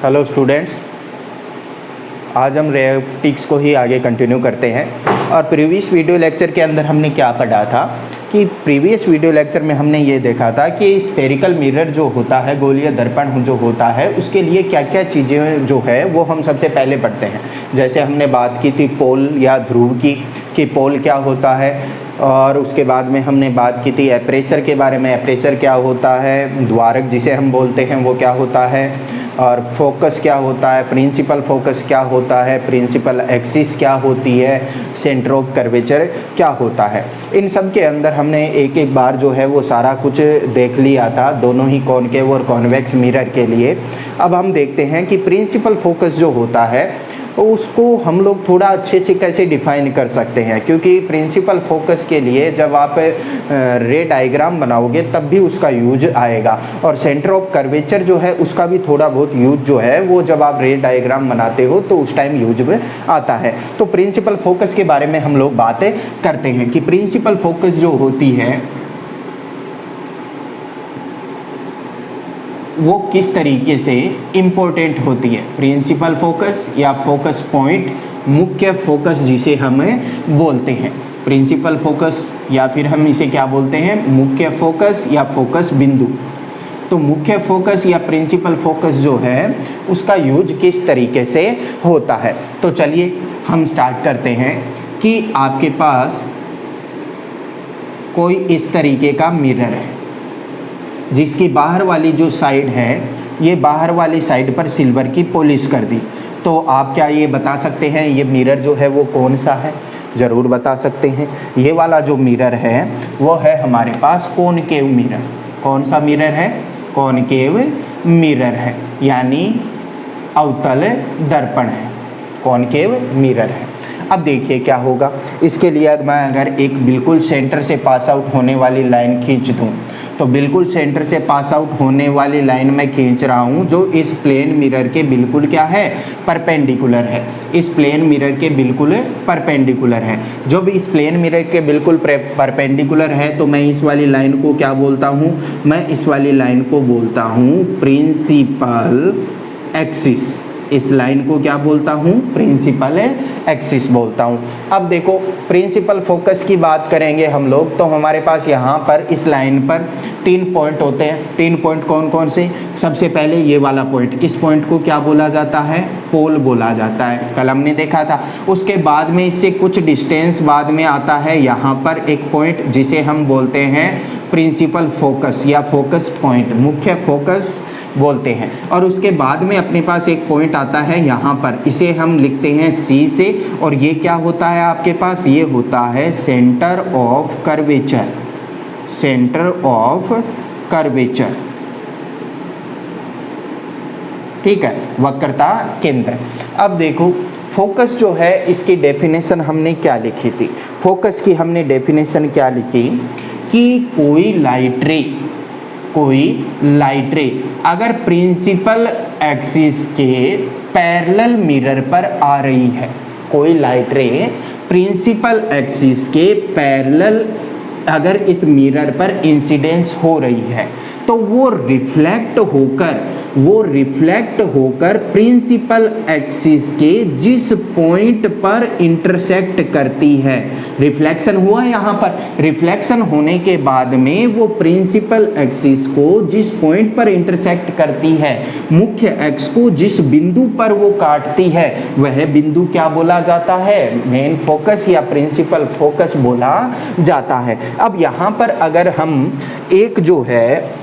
Hello students, आज हम रेटिक्स को ही आगे कंटिन्यू करते हैं। और प्रीवियस वीडियो लेक्चर के अंदर हमने क्या पढ़ा था कि प्रीवियस वीडियो लेक्चर में हमने ये देखा था कि स्फेरिकल मिरर जो होता है, गोलीय दर्पण जो होता है, उसके लिए क्या क्या चीज़ें जो है वो हम सबसे पहले पढ़ते हैं। जैसे हमने बात की थी पोल या ध्रुव की कि पोल क्या होता है, और उसके बाद में हमने बात की थी एप्रेशर के बारे में, एप्रेशर क्या होता है, द्वारक जिसे हम बोलते हैं वो क्या होता है, और फोकस क्या होता है, प्रिंसिपल फोकस क्या होता है, प्रिंसिपल एक्सिस क्या होती है, सेंटर ऑफ कर्वेचर क्या होता है। इन सब के अंदर हमने एक एक बार जो है वो सारा कुछ देख लिया था, दोनों ही कॉनकेव और कॉन्वेक्स मिरर के लिए। अब हम देखते हैं कि प्रिंसिपल फोकस जो होता है उसको हम लोग थोड़ा अच्छे से कैसे डिफाइन कर सकते हैं, क्योंकि प्रिंसिपल फोकस के लिए जब आप रे डायग्राम बनाओगे तब भी उसका यूज आएगा, और सेंटर ऑफ कर्वेचर जो है उसका भी थोड़ा बहुत यूज जो है वो जब आप रे डायग्राम बनाते हो तो उस टाइम यूज में आता है। तो प्रिंसिपल फोकस के बारे में हम लोग बातें करते हैं कि प्रिंसिपल फोकस जो होती है वो किस तरीके से इम्पोर्टेंट होती है। प्रिंसिपल फोकस या फोकस पॉइंट, मुख्य फोकस जिसे हम बोलते हैं, प्रिंसिपल फोकस या फिर हम इसे क्या बोलते हैं, मुख्य फोकस या फोकस बिंदु। तो मुख्य फोकस या प्रिंसिपल फोकस जो है उसका यूज किस तरीके से होता है। तो चलिए हम स्टार्ट करते हैं कि आपके पास कोई इस तरीके का मिरर है जिसकी बाहर वाली जो साइड है, ये बाहर वाली साइड पर सिल्वर की पॉलिश कर दी। तो आप क्या ये बता सकते हैं ये मिरर जो है वो कौन सा है? ज़रूर बता सकते हैं। ये वाला जो मिरर है वो है हमारे पास कॉनकेव मिरर। कौन सा मिरर है? कॉनकेव मिरर है, यानी अवतल दर्पण है, कॉनकेव मिरर है। अब देखिए क्या होगा, इसके लिए मैं अगर एक बिल्कुल सेंटर से पास आउट होने वाली लाइन खींच दूँ, तो बिल्कुल सेंटर से पास आउट होने वाली लाइन मैं खींच रहा हूँ जो इस प्लेन मिरर के बिल्कुल क्या है, परपेंडिकुलर है। इस प्लेन मिरर के बिल्कुल परपेंडिकुलर है। जब इस प्लेन मिरर के बिल्कुल परपेंडिकुलर है तो मैं इस वाली लाइन को क्या बोलता हूँ, मैं इस वाली लाइन को बोलता हूँ प्रिंसिपल एक्सिस। इस लाइन को क्या बोलता हूँ, प्रिंसिपल एक्सिस बोलता हूँ। अब देखो प्रिंसिपल फोकस की बात करेंगे हम लोग, तो हमारे पास यहाँ पर इस लाइन पर 3 पॉइंट होते हैं। 3 पॉइंट कौन कौन से? सबसे पहले ये वाला पॉइंट, इस पॉइंट को क्या बोला जाता है, पोल बोला जाता है, कल हमने देखा था। उसके बाद में इससे कुछ डिस्टेंस बाद में आता है यहाँ पर एक पॉइंट जिसे हम बोलते हैं प्रिंसिपल फोकस या फोकस पॉइंट, मुख्य फोकस बोलते हैं। और उसके बाद में अपने पास एक पॉइंट आता है यहाँ पर, इसे हम लिखते हैं सी से, और ये क्या होता है आपके पास, ये होता है centre of curvature, centre of curvature, ठीक है, वक्रता केंद्र। अब देखो फोकस जो है इसकी डेफिनेशन हमने क्या लिखी थी, फोकस की हमने डेफिनेशन क्या लिखी कि कोई लाइट रे अगर प्रिंसिपल एक्सिस के पैरेलल मिरर पर आ रही है, कोई लाइट रे प्रिंसिपल एक्सिस के पैरेलल अगर इस मिरर पर इंसिडेंस हो रही है तो वो रिफ्लेक्ट होकर प्रिंसिपल एक्सिस के जिस पॉइंट पर इंटरसेक्ट करती है, रिफ्लेक्शन हुआ यहाँ पर, रिफ्लेक्शन होने के बाद में वो प्रिंसिपल एक्सिस को जिस पॉइंट पर इंटरसेक्ट करती है, मुख्य एक्स को जिस बिंदु पर वो काटती है, वह बिंदु क्या बोला जाता है, मेन फोकस या प्रिंसिपल फोकस बोला जाता है। अब यहाँ पर अगर हम एक जो है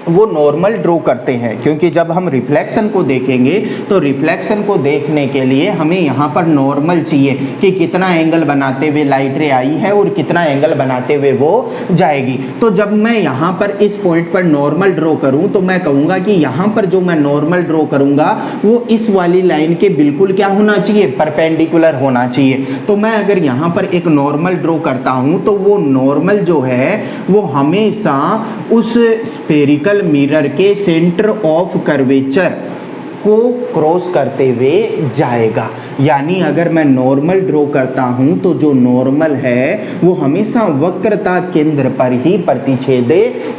वो नॉर्मल ड्रॉ करते हैं, क्योंकि जब हम रिफ्लेक्शन को देखेंगे तो रिफ्लेक्शन को देखने के लिए हमें यहाँ पर नॉर्मल चाहिए कि कितना एंगल बनाते हुए लाइट रे आई है और कितना एंगल बनाते हुए वो जाएगी। तो जब मैं यहाँ पर इस पॉइंट पर नॉर्मल ड्रॉ करूँ तो मैं कहूँगा कि यहाँ पर जो मैं नॉर्मल ड्रॉ करूँगा वो इस वाली लाइन के बिल्कुल क्या होना चाहिए, परपेंडिकुलर होना चाहिए। तो मैं अगर यहाँ पर एक नॉर्मल ड्रॉ करता हूँ तो वो नॉर्मल जो है वो हमेशा उस स्फेरिकल मिरर के सेंटर ऑफ कर्वेचर को क्रॉस करते हुए जाएगा। यानी अगर मैं नॉर्मल ड्रॉ करता हूं तो जो नॉर्मल है वो हमेशा वक्रता केंद्र पर ही प्रतिच्छेद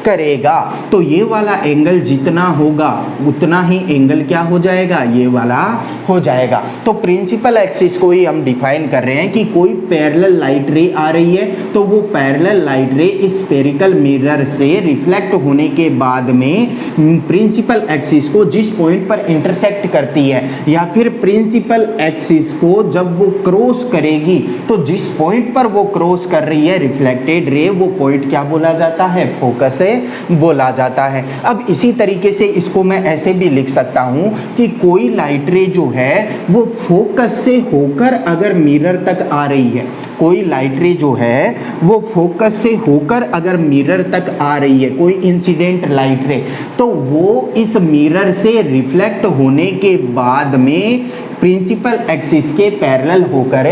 करेगा। तो ये वाला एंगल जितना होगा उतना ही एंगल क्या हो जाएगा, ये वाला हो जाएगा। तो प्रिंसिपल एक्सिस को ही हम डिफाइन कर रहे हैं कि कोई पैरेलल लाइट रे आ रही है तो वो पैरेलल लाइट रे इस स्फेरिकल मिरर से रिफ्लेक्ट होने के बाद में प्रिंसिपल एक्सिस को जिस पॉइंट पर इंटरसेक्ट करती है या फिर प्रिंसिपल एक्सिस को जब वो क्रॉस करेगी तो जिस पॉइंट पर वो क्रॉस कर रही है रिफ्लेक्टेड रे, वो पॉइंट क्या बोला जाता है, फोकस बोला जाता है। अब इसी तरीके से इसको मैं ऐसे भी लिख सकता हूं कि कोई लाइट रे जो है वो फोकस से होकर अगर मिरर तक आ रही है, कोई लाइट रे जो है वो फोकस से होकर अगर मिरर तक आ रही है, कोई इंसिडेंट लाइट रे, तो वो इस मिरर से रिफ्लेक्ट होने के बाद में प्रिंसिपल एक्सिस के पैरेलल होकर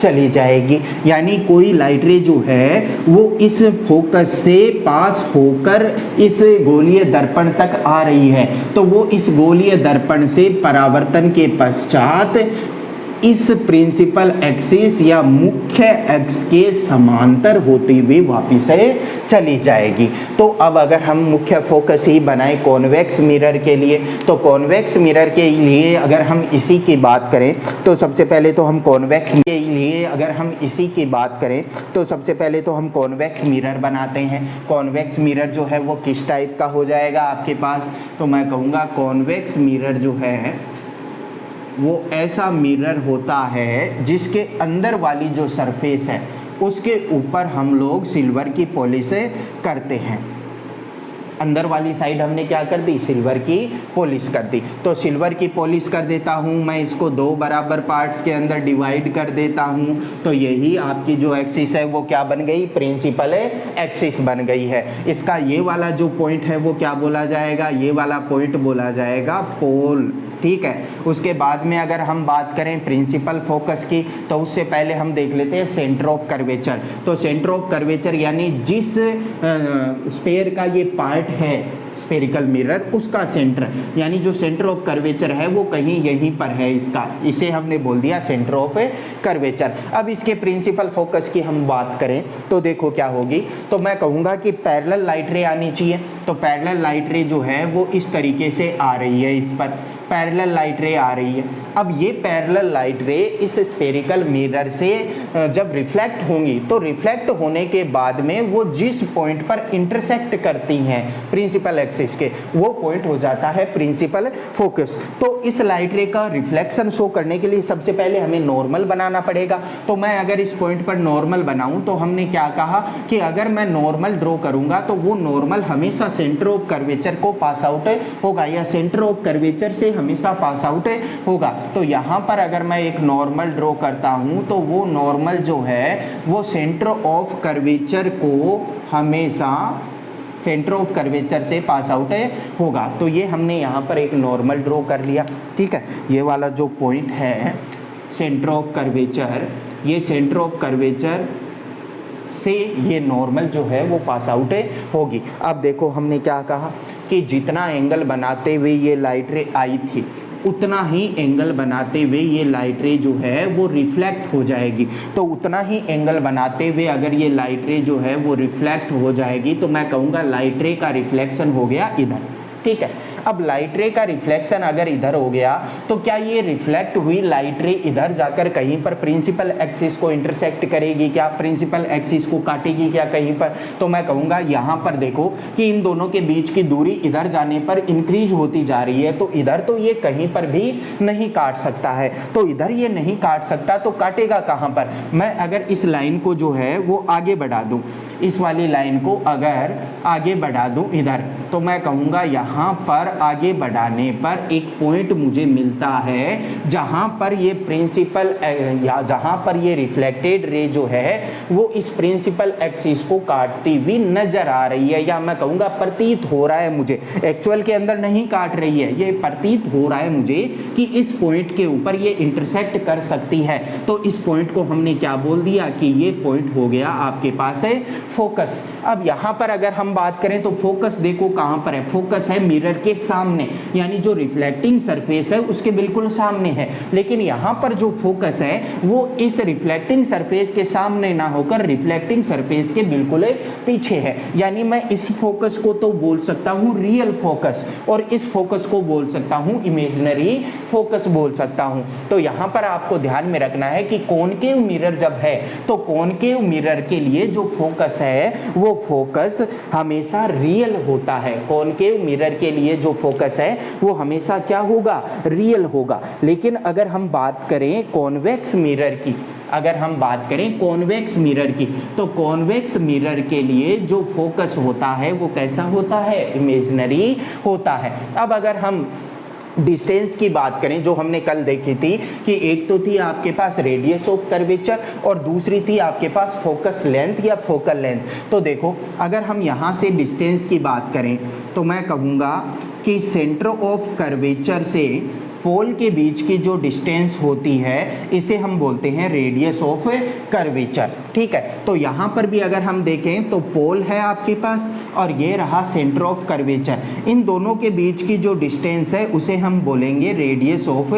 चली जाएगी। यानी कोई लाइट रे जो है वो इस फोकस से पास होकर इस गोलीय दर्पण तक आ रही है, तो वो इस गोलीय दर्पण से परावर्तन के पश्चात इस प्रिंसिपल एक्सिस या मुख्य एक्स के समांतर होते हुए वापिस चली जाएगी। तो अब अगर हम मुख्य फोकस ही बनाए कॉन्वेक्स मिरर के लिए, तो कॉन्वेक्स मिरर के लिए अगर हम इसी की बात करें तो सबसे पहले तो हम कॉन्वेक्स के लिए अगर हम इसी की बात करें तो सबसे पहले तो हम कॉन्वेक्स मिरर बनाते हैं। कॉन्वेक्स मिरर जो है वो किस टाइप का हो जाएगा आपके पास, तो मैं कहूँगा कॉन्वेक्स मिरर जो है वो ऐसा मिरर होता है जिसके अंदर वाली जो सरफेस है उसके ऊपर हम लोग सिल्वर की पॉलिश करते हैं। अंदर वाली साइड हमने क्या कर दी, सिल्वर की पॉलिश कर दी। तो सिल्वर की पॉलिश कर देता हूँ मैं, इसको दो बराबर पार्ट्स के अंदर डिवाइड कर देता हूँ, तो यही आपकी जो एक्सिस है वो क्या बन गई, प्रिंसिपल एक्सिस बन गई है। इसका ये वाला जो पॉइंट है वो क्या बोला जाएगा, ये वाला पॉइंट बोला जाएगा पोल। ठीक है, उसके बाद में अगर हम बात करें प्रिंसिपल फोकस की तो उससे पहले हम देख लेते हैं सेंटर ऑफ कर्वेचर। तो सेंटर ऑफ कर्वेचर यानी जिस स्फीयर का ये पार्ट है स्फेरिकल मिरर उसका सेंटर, यानी जो सेंटर ऑफ कर्वेचर है वो कहीं यहीं पर है इसका, इसे हमने बोल दिया सेंटर ऑफ कर्वेचर। अब इसके प्रिंसिपल फोकस की हम बात करें तो देखो क्या होगी, तो मैं कहूँगा कि पैरेलल लाइट रे आनी चाहिए। तो पैरेलल लाइट रे जो है वो इस तरीके से आ रही है, इस पर पैरेलल लाइट रे आ रही है। अब ये पैरेलल लाइट रे इस स्फेरिकल मिरर से जब रिफ्लेक्ट होंगी तो रिफ्लेक्ट होने के बाद में वो जिस पॉइंट पर इंटरसेक्ट करती हैं प्रिंसिपल एक्सिस के, वो पॉइंट हो जाता है प्रिंसिपल फोकस। तो इस लाइट रे का रिफ्लेक्शन शो करने के लिए सबसे पहले हमें नॉर्मल बनाना पड़ेगा। तो मैं अगर इस पॉइंट पर नॉर्मल बनाऊं तो हमने क्या कहा कि अगर मैं नॉर्मल ड्रॉ करूंगा तो वो नॉर्मल हमेशा सेंटर ऑफ कर्वेचर को पास आउट होगा या सेंटर ऑफ कर्वेचर से हमेशा पास आउट होगा। तो यहाँ पर अगर मैं एक नॉर्मल ड्रॉ करता हूँ तो वो नॉर्मल जो है वो सेंटर ऑफ कर्वेचर को हमेशा सेंटर ऑफ कर्वेचर से पास आउट होगा। तो ये हमने यहाँ पर एक नॉर्मल ड्रॉ कर लिया। ठीक है, ये वाला जो पॉइंट है सेंटर ऑफ कर्वेचर, ये सेंटर ऑफ कर्वेचर से ये नॉर्मल जो है वो पास आउट होगी। अब देखो हमने क्या कहा कि जितना एंगल बनाते हुए ये लाइट रे आई थी उतना ही एंगल बनाते हुए ये लाइट रे जो है वो रिफ्लेक्ट हो जाएगी। तो उतना ही एंगल बनाते हुए अगर ये लाइट रे जो है वो रिफ्लेक्ट हो जाएगी तो मैं कहूँगा लाइट रे का रिफ्लेक्शन हो गया इधर। ठीक है, अब लाइट रे का रिफ्लेक्शन अगर इधर हो गया तो क्या ये रिफ्लेक्ट हुई लाइट रे इधर जाकर कहीं पर प्रिंसिपल एक्सिस को इंटरसेक्ट करेगी क्या, प्रिंसिपल एक्सिस को काटेगी क्या कहीं पर? तो मैं कहूँगा यहाँ पर देखो कि इन दोनों के बीच की दूरी इधर जाने पर इंक्रीज होती जा रही है, तो इधर तो ये कहीं पर भी नहीं काट सकता है। तो इधर ये नहीं काट सकता तो काटेगा कहाँ पर? मैं अगर इस लाइन को जो है वो आगे बढ़ा दूँ, इस वाली लाइन को अगर आगे बढ़ा दूँ इधर, तो मैं कहूँगा यहाँ पर आगे बढ़ाने पर एक पॉइंट मुझे मिलता है जहाँ पर ये प्रिंसिपल या जहाँ पर ये रिफ्लेक्टेड रे जो है वो इस प्रिंसिपल एक्सिस को काटती हुई नजर आ रही है, या मैं कहूँगा प्रतीत हो रहा है मुझे, एक्चुअल के अंदर नहीं काट रही है, ये प्रतीत हो रहा है मुझे कि इस पॉइंट के ऊपर ये इंटरसेक्ट कर सकती है। तो इस पॉइंट को हमने क्या बोल दिया कि ये पॉइंट हो गया आपके पास है फोकस। अब यहाँ पर अगर हम बात करें तो फोकस देखो कहाँ पर है, फोकस है मिरर के सामने, यानी जो रिफ्लेक्टिंग सरफेस है उसके बिल्कुल सामने है। लेकिन यहाँ पर जो फोकस है वो इस रिफ्लेक्टिंग सरफेस के सामने ना होकर रिफ्लेक्टिंग सरफेस के बिल्कुल पीछे है। यानी मैं इस फोकस को तो बोल सकता हूँ रियल फोकस, और इस फोकस को बोल सकता हूँ इमेजिनरी फोकस बोल सकता हूँ। तो यहाँ पर आपको ध्यान में रखना है कि कॉनकेव मिरर जब है तो कॉनकेव मिरर के लिए जो फोकस है वो फोकस हमेशा रियल होता है। कॉनकेव मिरर के लिए जो फोकस है वो हमेशा क्या होगा, रियल होगा। लेकिन अगर हम बात करें कॉन्वेक्स मिरर की, अगर हम बात करें कॉन्वेक्स मिरर की, तो कॉन्वेक्स मिरर के लिए जो फोकस होता है वो कैसा होता है, इमेजिनरी होता है। अब अगर हम डिस्टेंस की बात करें जो हमने कल देखी थी कि एक तो थी आपके पास रेडियस ऑफ कर्वेचर और दूसरी थी आपके पास फोकस लेंथ या फोकल लेंथ। तो देखो अगर हम यहाँ से डिस्टेंस की बात करें तो मैं कहूँगा कि सेंटर ऑफ कर्वेचर से पोल के बीच की जो डिस्टेंस होती है इसे हम बोलते हैं रेडियस ऑफ कर्वेचर। ठीक है, तो यहाँ पर भी अगर हम देखें तो पोल है आपके पास और ये रहा सेंटर ऑफ कर्वेचर, इन दोनों के बीच की जो डिस्टेंस है उसे हम बोलेंगे रेडियस ऑफ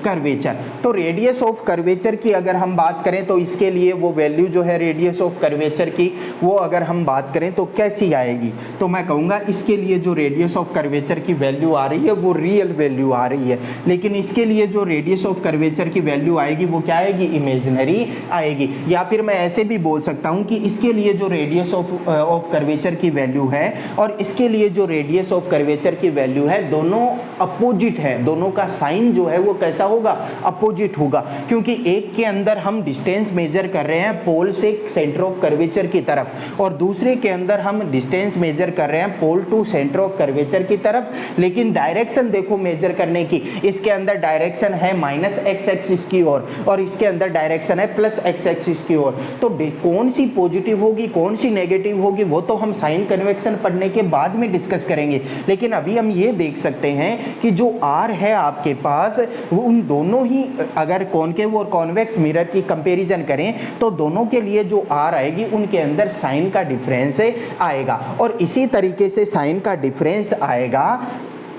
कर्वेचर। तो रेडियस ऑफ कर्वेचर की अगर हम बात करें तो इसके लिए वो वैल्यू जो है रेडियस ऑफ कर्वेचर की वो अगर हम बात करें तो कैसी आएगी, तो मैं कहूँगा इसके लिए जो रेडियस ऑफ कर्वेचर की वैल्यू आ रही है वो रियल वैल्यू आ रही है। लेकिन इसके लिए जो रेडियस ऑफ कर्वेचर की वैल्यू आएगी वो क्या आएगी, इमेजिनरी आएगी। या फिर मैं ऐसे भी बोल सकता हूं कि इसके लिए जो रेडियस ऑफ कर्वेचर की वैल्यू है और इसके लिए जो रेडियस ऑफ कर्वेचर की वैल्यू है दोनों अपोजिट है, दोनों का साइन जो है वो कैसा होगा, अपोजिट होगा। क्योंकि एक के अंदर हम डिस्टेंस मेजर कर रहे हैं पोल से सेंटर ऑफ कर्वेचर की तरफ और दूसरे के अंदर हम डिस्टेंस मेजर कर रहे हैं pole to centre of curvature की तरफ, लेकिन डायरेक्शन देखो मेजर करने की, इसके अंदर डायरेक्शन है माइनस एक्स एक्सिस की ओर और इसके अंदर डायरेक्शन है प्लस एक्स एक्सिस की ओर। तो कौन सी पॉजिटिव होगी कौन सी नेगेटिव होगी वो तो हम साइन कन्वेक्शन पढ़ने के बाद में डिस्कस करेंगे। लेकिन अभी हम ये देख सकते हैं कि जो आर है आपके पास वो उन दोनों ही, अगर कॉनकेव और कॉन्वेक्स मिरर की कंपैरिजन करें तो दोनों के लिए जो आर आएगी उनके अंदर साइन का डिफरेंस आएगा और इसी तरीके से साइन का डिफरेंस आएगा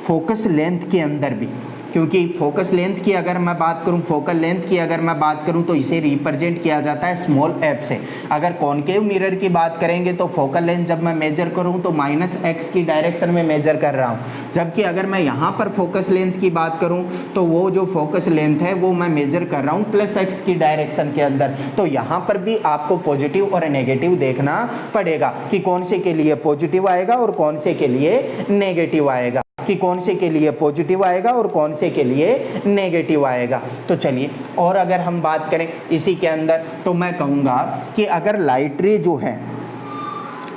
फोकस लेंथ के अंदर भी। क्योंकि फोकस लेंथ की अगर मैं बात करूं, फोकल लेंथ की अगर मैं बात करूं तो इसे रिप्रेजेंट किया जाता है स्मॉल एफ से। अगर कॉनकेव मिरर की बात करेंगे तो फोकल लेंथ जब मैं मेजर करूं तो माइनस एक्स की डायरेक्शन में मेजर कर रहा हूं, जबकि अगर मैं यहां पर फोकस लेंथ की बात करूं तो वो जो फोकस लेंथ है वो मैं मेजर कर रहा हूं प्लस एक्स की डायरेक्शन के अंदर। तो यहां पर भी आपको पॉजिटिव और नेगेटिव देखना पड़ेगा कि कौन से के लिए पॉजिटिव आएगा और कौन से के लिए नेगेटिव आएगा, कि कौन से के लिए पॉजिटिव आएगा और कौन से के लिए नेगेटिव आएगा। तो चलिए और अगर हम बात करें इसी के अंदर तो मैं कहूँगा कि अगर लाइट रे जो है,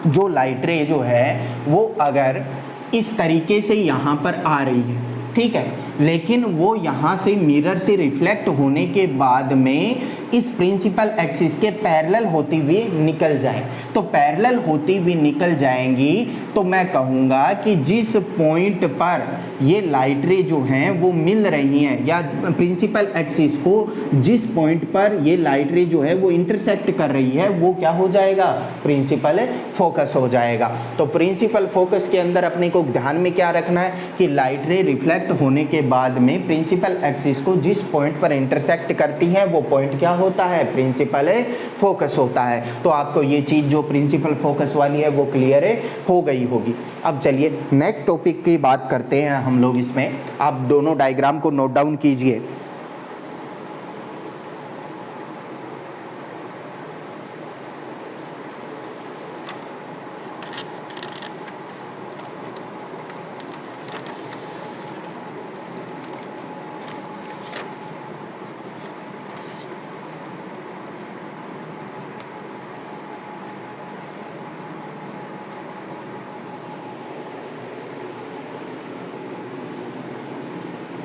जो लाइट रे जो है वो अगर इस तरीके से यहाँ पर आ रही है, ठीक है, लेकिन वो यहाँ से मिरर से रिफ्लेक्ट होने के बाद में इस प्रिंसिपल एक्सिस के पैरेलल होती हुई निकल जाए, तो पैरेलल होती हुई निकल जाएंगी तो मैं कहूँगा कि जिस पॉइंट पर ये लाइट रे जो हैं वो मिल रही हैं या प्रिंसिपल एक्सिस को जिस पॉइंट पर ये लाइट रे जो है वो इंटरसेक्ट कर रही है वो क्या हो जाएगा, प्रिंसिपल फोकस हो जाएगा। तो प्रिंसिपल फोकस के अंदर अपने को ध्यान में क्या रखना है कि लाइट रे रिफ्लेक्ट होने के बाद में प्रिंसिपल एक्सिस को जिस पॉइंट पर इंटरसेक्ट करती है वो पॉइंट क्या होता है, प्रिंसिपल फोकस होता है। तो आपको ये चीज़ जो प्रिंसिपल फोकस वाली है वो क्लियर हो गई होगी। अब चलिए नेक्स्ट टॉपिक की बात करते हैं हम लोग। इसमें आप दोनों डायग्राम को नोट डाउन कीजिए।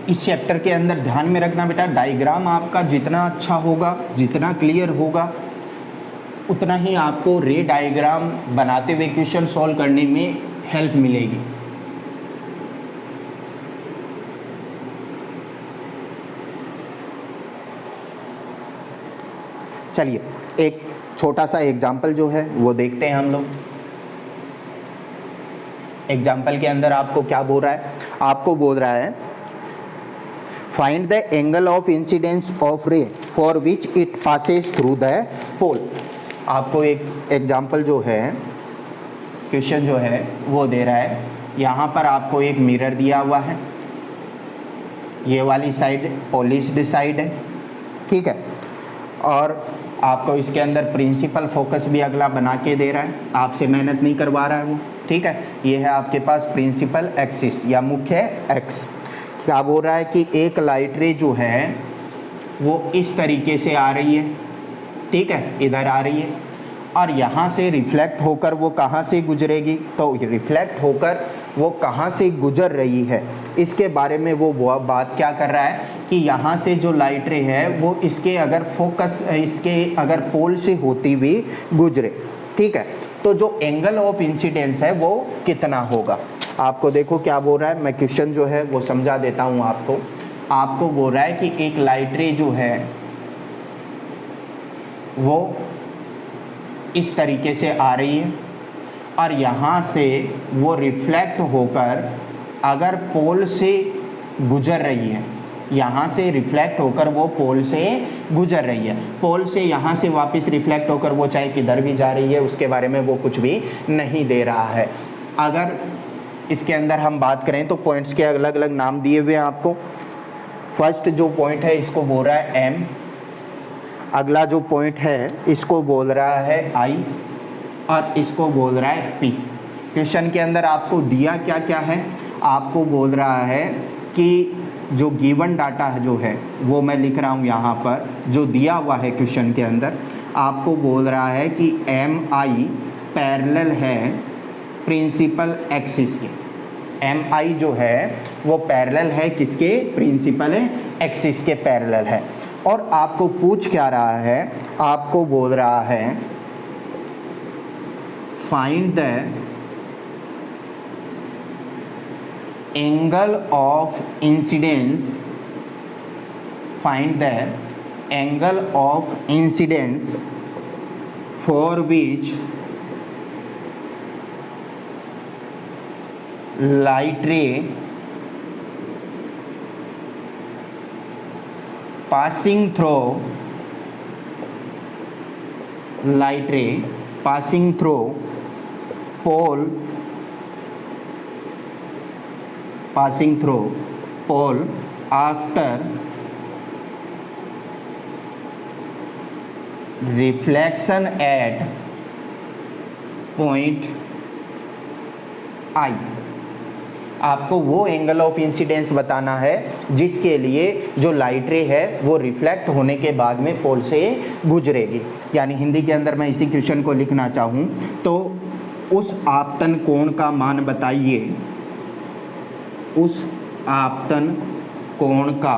इस चैप्टर के अंदर ध्यान में रखना बेटा, डायग्राम आपका जितना अच्छा होगा, जितना क्लियर होगा, उतना ही आपको रे डायग्राम बनाते हुए क्वेश्चन सॉल्व करने में हेल्प मिलेगी। चलिए एक छोटा सा एग्जाम्पल जो है वो देखते हैं हम लोग। एग्जाम्पल के अंदर आपको क्या बोल रहा है, आपको बोल रहा है find the angle of incidence of ray for which it passes through the pole. आपको एक एग्जाम्पल जो है, क्वेश्चन जो है वो दे रहा है, यहाँ पर आपको एक मिरर दिया हुआ है, ये वाली साइड पॉलिश्ड साइड है, ठीक है, और आपको इसके अंदर प्रिंसिपल फोकस भी अगला बना के दे रहा है, आपसे मेहनत नहीं करवा रहा है वो, ठीक है। ये है आपके पास प्रिंसिपल एक्सिस या मुख्य एक्स। क्या बोल रहा है कि एक लाइट रे जो है वो इस तरीके से आ रही है, ठीक है, इधर आ रही है, और यहाँ से रिफ्लेक्ट होकर वो कहाँ से गुजरेगी, तो रिफ्लेक्ट होकर वो कहाँ से गुजर रही है, इसके बारे में वो बात क्या कर रहा है कि यहाँ से जो लाइट रे है वो इसके अगर फोकस, इसके अगर पोल से होती हुई गुजरे, ठीक है, तो जो एंगल ऑफ इंसिडेंस है वो कितना होगा। आपको देखो क्या बोल रहा है, मैं क्वेश्चन जो है वो समझा देता हूँ आपको। आपको बोल रहा है कि एक लाइट रे जो है वो इस तरीके से आ रही है और यहाँ से वो रिफ्लेक्ट होकर अगर पोल से गुजर रही है, यहाँ से रिफ्लेक्ट होकर वो पोल से गुजर रही है, पोल से यहाँ से वापस रिफ्लेक्ट होकर वो चाहे किधर भी जा रही है उसके बारे में वो कुछ भी नहीं दे रहा है। अगर इसके अंदर हम बात करें तो पॉइंट्स के अलग अलग नाम दिए हुए हैं आपको। फर्स्ट जो पॉइंट है इसको बोल रहा है एम, अगला जो पॉइंट है इसको बोल रहा है आई, और इसको बोल रहा है पी। क्वेश्चन के अंदर आपको दिया क्या क्या है, आपको बोल रहा है कि जो गिवन डाटा जो है वो मैं लिख रहा हूँ यहाँ पर, जो दिया हुआ है क्वेश्चन के अंदर, आपको बोल रहा है कि एम आई पैरेलल है प्रिंसिपल एक्सिस के। एम आई जो है वो पैरेलल है किसके, प्रिंसिपल एक्सिस के पैरेलल है। और आपको पूछ क्या रहा है, आपको बोल रहा है find the angle of incidence, find the angle of incidence for which light रे passing through light ray passing through pole, passing through pole after reflection at point I। आपको वो एंगल ऑफ इंसिडेंस बताना है जिसके लिए जो light रे है वो रिफ्लेक्ट होने के बाद में पोल से गुजरेगी। यानी हिंदी के अंदर मैं इसी क्वेश्चन को लिखना चाहूँ तो उस आपतन कोण का मान बताइए, उस आपतन कोण का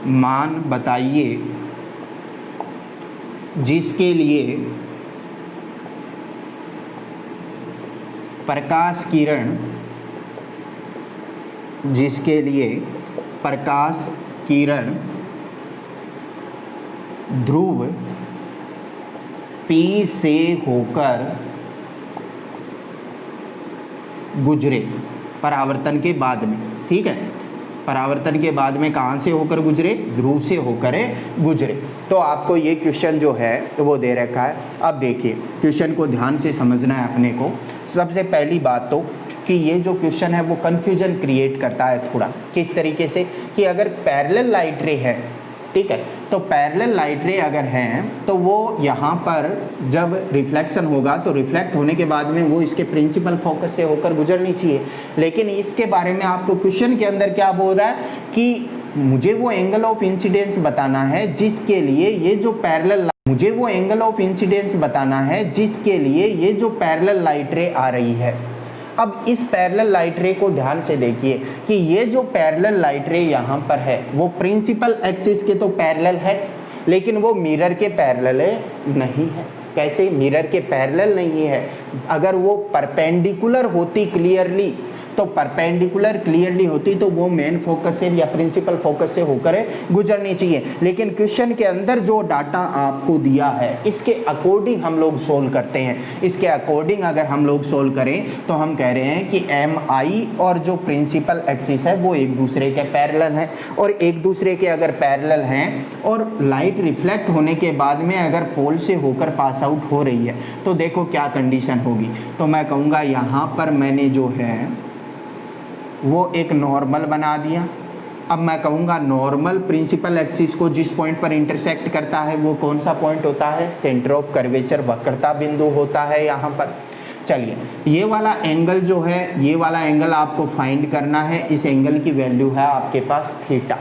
मान बताइए जिसके लिए प्रकाश किरण, जिसके लिए प्रकाश किरण ध्रुव P से होकर गुजरे परावर्तन के बाद में, ठीक है, परावर्तन के बाद में कहाँ से होकर गुजरे, ध्रुव से होकर गुजरे। तो आपको ये क्वेश्चन जो है वो दे रखा है। अब देखिए क्वेश्चन को ध्यान से समझना है अपने को। सबसे पहली बात तो कि ये जो क्वेश्चन है वो कन्फ्यूजन क्रिएट करता है थोड़ा, किस तरीके से कि अगर पैरेलल लाइट रे है, ठीक है, तो पैरेलल लाइट रे अगर हैं तो वो यहाँ पर जब रिफ्लेक्शन होगा तो रिफ्लेक्ट होने के बाद में वो इसके प्रिंसिपल फोकस से होकर गुजरनी चाहिए। लेकिन इसके बारे में आपको क्वेश्चन के अंदर क्या बोल रहा है कि मुझे वो एंगल ऑफ इंसिडेंस बताना है जिसके लिए ये जो पैरेलल, मुझे वो एंगल ऑफ इंसिडेंस बताना है जिसके लिए ये जो पैरेलल लाइट रे आ रही है। अब इस पैरेलल लाइट रे को ध्यान से देखिए कि ये जो पैरेलल लाइट रे यहाँ पर है वो प्रिंसिपल एक्सिस के तो पैरेलल है, लेकिन वो मिरर के पैरेलल नहीं है। कैसे मिरर के पैरेलल नहीं है? अगर वो परपेंडिकुलर होती क्लियरली तो परपेंडिकुलर क्लियरली होती तो वो मेन फोकस से या प्रिंसिपल फोकस से होकर गुजरनी चाहिए। लेकिन क्वेश्चन के अंदर जो डाटा आपको दिया है इसके अकॉर्डिंग हम लोग सोल्व करते हैं। इसके अकॉर्डिंग अगर हम लोग सोल्व करें तो हम कह रहे हैं कि एम आई और जो प्रिंसिपल एक्सिस है वो एक दूसरे के पैरेलल हैं, और एक दूसरे के अगर पैरेलल हैं और लाइट रिफ्लेक्ट होने के बाद में अगर पोल से होकर पास आउट हो रही है तो देखो क्या कंडीशन होगी। तो मैं कहूँगा यहाँ पर मैंने जो है वो एक नॉर्मल बना दिया। अब मैं कहूँगा नॉर्मल प्रिंसिपल एक्सिस को जिस पॉइंट पर इंटरसेक्ट करता है वो कौन सा पॉइंट होता है, सेंटर ऑफ कर्वेचर वक्रता बिंदु होता है यहाँ पर। चलिए ये वाला एंगल जो है, ये वाला एंगल आपको फाइंड करना है। इस एंगल की वैल्यू है आपके पास थीटा।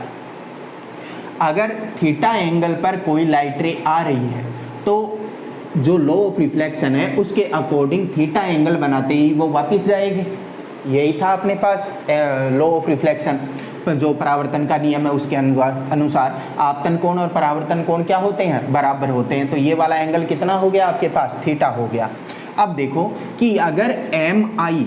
अगर थीटा एंगल पर कोई लाइट रे आ रही है तो जो लॉ ऑफ रिफ्लेक्शन है उसके अकॉर्डिंग थीटा एंगल बनाते ही वो वापस जाएगी। यही था अपने पास लॉ ऑफ रिफ्लेक्शन, जो परावर्तन का नियम है उसके अनुसार आपतन कोण और परावर्तन कोण क्या होते हैं, बराबर होते हैं। तो ये वाला एंगल कितना हो गया आपके पास, थीटा हो गया। अब देखो कि अगर एम आई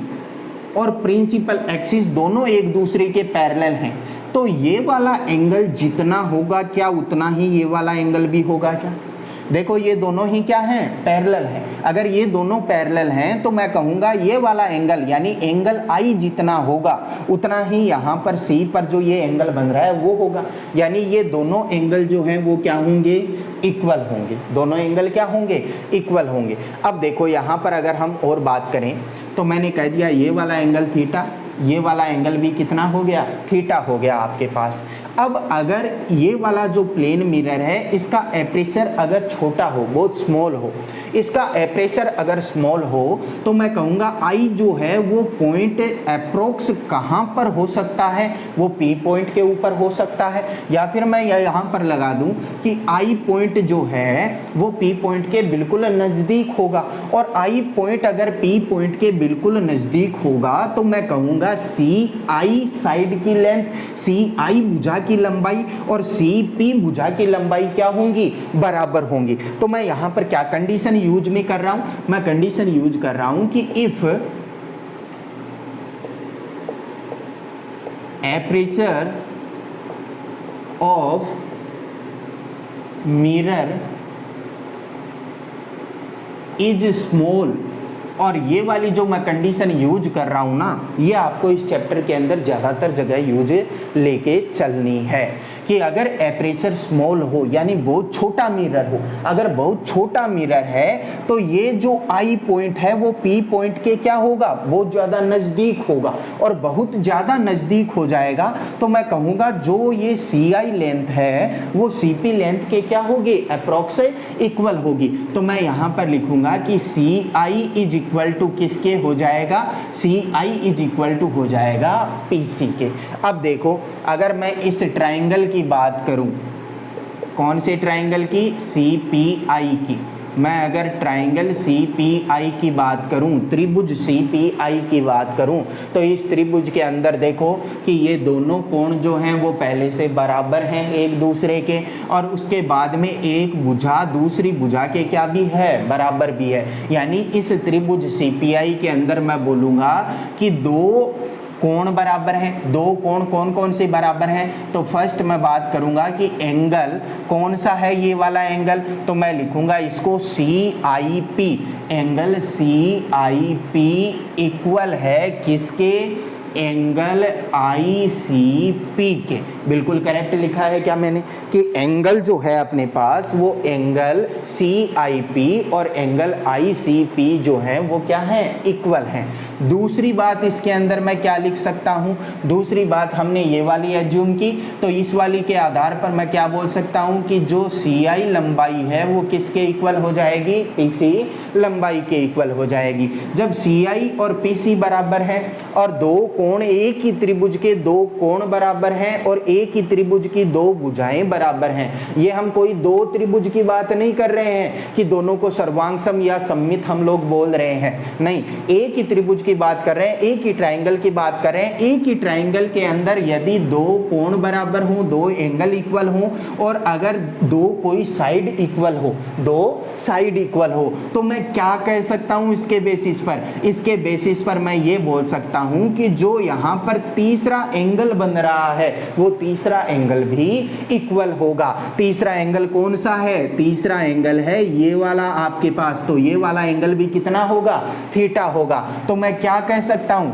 और प्रिंसिपल एक्सिस दोनों एक दूसरे के पैरेलल हैं तो ये वाला एंगल जितना होगा क्या उतना ही ये वाला एंगल भी होगा क्या। देखो ये दोनों ही क्या हैं, पैरेलल हैं। अगर ये दोनों पैरेलल हैं तो मैं कहूँगा ये वाला एंगल यानी एंगल आई जितना होगा उतना ही यहाँ पर सी पर जो ये एंगल बन रहा है वो होगा। यानी ये दोनों एंगल जो हैं वो क्या होंगे, इक्वल होंगे। दोनों एंगल क्या होंगे, इक्वल होंगे। अब देखो यहाँ पर अगर हम और बात करें तो मैंने कह दिया ये वाला एंगल थीटा, ये वाला एंगल भी कितना हो गया, थीटा हो गया आपके पास। अब अगर ये वाला जो प्लेन मिरर है इसका एपरेचर अगर छोटा हो, बहुत स्मॉल हो, इसका एपरेचर अगर स्मॉल हो तो मैं कहूँगा आई जो है वो पॉइंट अप्रोक्स कहाँ पर हो सकता है, वो पी पॉइंट के ऊपर हो सकता है। या फिर मैं यहाँ पर लगा दूँ कि आई पॉइंट जो है वो पी पॉइंट के बिल्कुल नज़दीक होगा, और आई पॉइंट अगर पी पॉइंट के बिल्कुल नज़दीक होगा तो मैं कहूँगा सी आई साइड की लेंथ, सी आई भुजा की लंबाई और सी पी भुजा की लंबाई क्या होंगी, बराबर होंगी। तो मैं यहाँ पर क्या कंडीशन यूज में कर रहा हूँ, मैं कंडीशन यूज कर रहा हूँ कि if aperture of mirror is small, और ये वाली जो मैं कंडीशन यूज कर रहा हूँ ना ये आपको इस चैप्टर के अंदर ज़्यादातर जगह यूज लेके चलनी है कि अगर एपरेचर स्मॉल हो यानी बहुत छोटा मिरर हो, अगर बहुत छोटा मिरर है तो ये जो आई पॉइंट है वो पी पॉइंट के क्या होगा, बहुत ज़्यादा नज़दीक होगा, और बहुत ज़्यादा नज़दीक हो जाएगा तो मैं कहूँगा जो ये सी आई लेंथ है वो सी पी लेंथ के क्या होगी, अप्रॉक्स इक्वल होगी। तो मैं यहाँ पर लिखूँगा कि सी आई इज इक्वल टू किसके हो जाएगा, सी आई इज इक्वल टू हो जाएगा पी सी के। अब देखो अगर मैं इस ट्राइंगल की बात करूं, कौन से ट्राइंगल की, सी पी आई की, मैं अगर ट्राइंगल सी पी आई की बात करूं, त्रिभुज सी पी आई की बात करूं तो इस त्रिभुज के अंदर देखो कि ये दोनों कोण जो हैं वो पहले से बराबर हैं एक दूसरे के, और उसके बाद में एक भुजा दूसरी भुजा के क्या भी है, बराबर भी है। यानी इस त्रिभुज सी पी आई के अंदर मैं बोलूँगा कि दो कोण बराबर हैं। दो कोण कौन कौन से बराबर हैं, तो फर्स्ट मैं बात करूंगा कि एंगल कौन सा है, ये वाला एंगल, तो मैं लिखूंगा इसको C I P, angle C I P equal है किसके, एंगल आई सी पी के। बिल्कुल करेक्ट लिखा है क्या मैंने कि एंगल जो है अपने पास वो एंगल सी आई पी और एंगल आई सी पी जो है वो क्या है, इक्वल हैं। दूसरी बात इसके अंदर मैं क्या लिख सकता हूँ, दूसरी बात हमने ये वाली एज्यूम की तो इस वाली के आधार पर मैं क्या बोल सकता हूँ कि जो सी आई लंबाई है वो किसके इक्वल हो जाएगी, पी सी लंबाई के इक्वल हो जाएगी। जब सी आई और पी सी बराबर है और दो कोण, एक ही त्रिभुज के दो कोण बराबर हैं और एक ही त्रिभुज की दो भुजाएं बराबर हैं। ये हम कोई दो त्रिभुज की बात नहीं कर रहे हैं कि दोनों को सर्वांग या सममित हम लोग बोल रहे हैं, नहीं, एक ही त्रिभुज की बात कर रहे हैं, एक ही ट्राइंगल की बात कर रहे हैं। एक ही ट्राइंगल के अंदर यदि दो कोण बराबर हो, दो एंगल इक्वल हो और अगर दो कोई साइड इक्वल हो, दो साइड इक्वल हो, तो मैं क्या कह सकता हूं इसके बेसिस पर? इसके बेसिस पर मैं ये बोल सकता हूं कि जो यहां पर तीसरा एंगल बन रहा है वो तीसरा एंगल भी इक्वल होगा। तीसरा एंगल कौन सा है? तीसरा एंगल है ये वाला आपके पास, तो ये वाला एंगल भी कितना होगा? थीटा होगा। तो मैं क्या कह सकता हूं?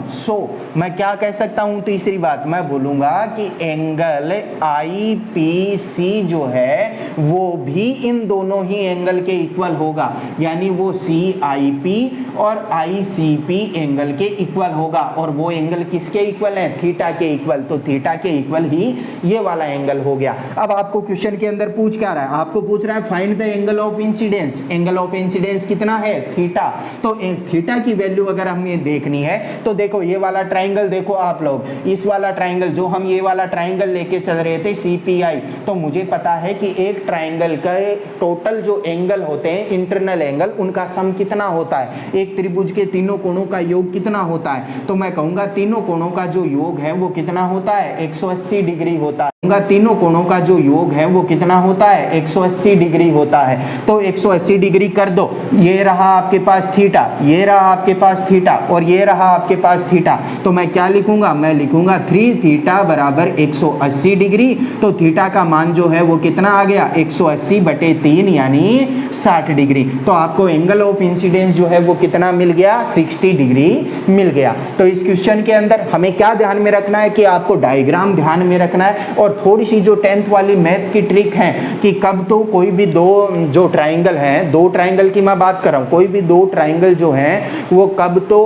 मैं क्या कह सकता हूं? तीसरी बात मैं बोलूंगा कि एंगल IPC जो है वो भी इन दोनों ही एंगल के इक्वल होगा, यानी वो CIP और ICP एंगल के इक्वल होगा। और वो एंगल किसके इक्वल है? थीटा के इक्वल। तो थीटा के इक्वल ही ये वाला एंगल हो गया। अब आपको क्वेश्चन के अंदर पूछ क्या रहा है? आपको पूछ रहा है find the angle of incidence. Angle of incidence कितना है? थीटा। तो थीटा की वैल्यू अगर हमें देखनी है तो देखो ये वाला ट्राइंगल देखो आप लोग, इस वाला ट्राइंगल जो हम ये वाला ट्राइंगल लेके चल रहे थे CPI, तो मुझे पता है कि एक ट्राइंगल का टोटल जो एंगल होते हैं इंटरनल एंगल, उनका सम कितना होता है? एक त्रिभुज के तीनों कोणों का योग कितना होता है? तो मैं कहूंगा तीनों कोणों का जो योग है वो कितना होता है? 180 डिग्री होता है। तीनों कोणों का जो योग है वो कितना होता है? 180 डिग्री होता है। तो 180 डिग्री कर दो, ये रहा आपके पास थीटा, ये रहा आपके पास थीटा और ये रहा आपके पास थीटा। तो मैं क्या लिखूंगा? मैं लिखूंगा 3 थीटा बराबर 180 डिग्री। तो थीटा का मान जो है वो कितना आ गया? 180/3 यानी 60 डिग्री। तो आपको एंगल ऑफ इंसिडेंस जो है वो कितना मिल गया? 60 डिग्री मिल गया। तो इस क्वेश्चन के अंदर हमें क्या ध्यान में रखना है कि आपको डायग्राम ध्यान में रखना है और थोड़ी सी जो 10th वाली मैथ की ट्रिक है कि कब तो कोई भी दो जो ट्राइंगल हैं, दो ट्राइंगल की मैं बात कर रहा हूं, कोई भी दो ट्राइंगल जो हैं वो कब तो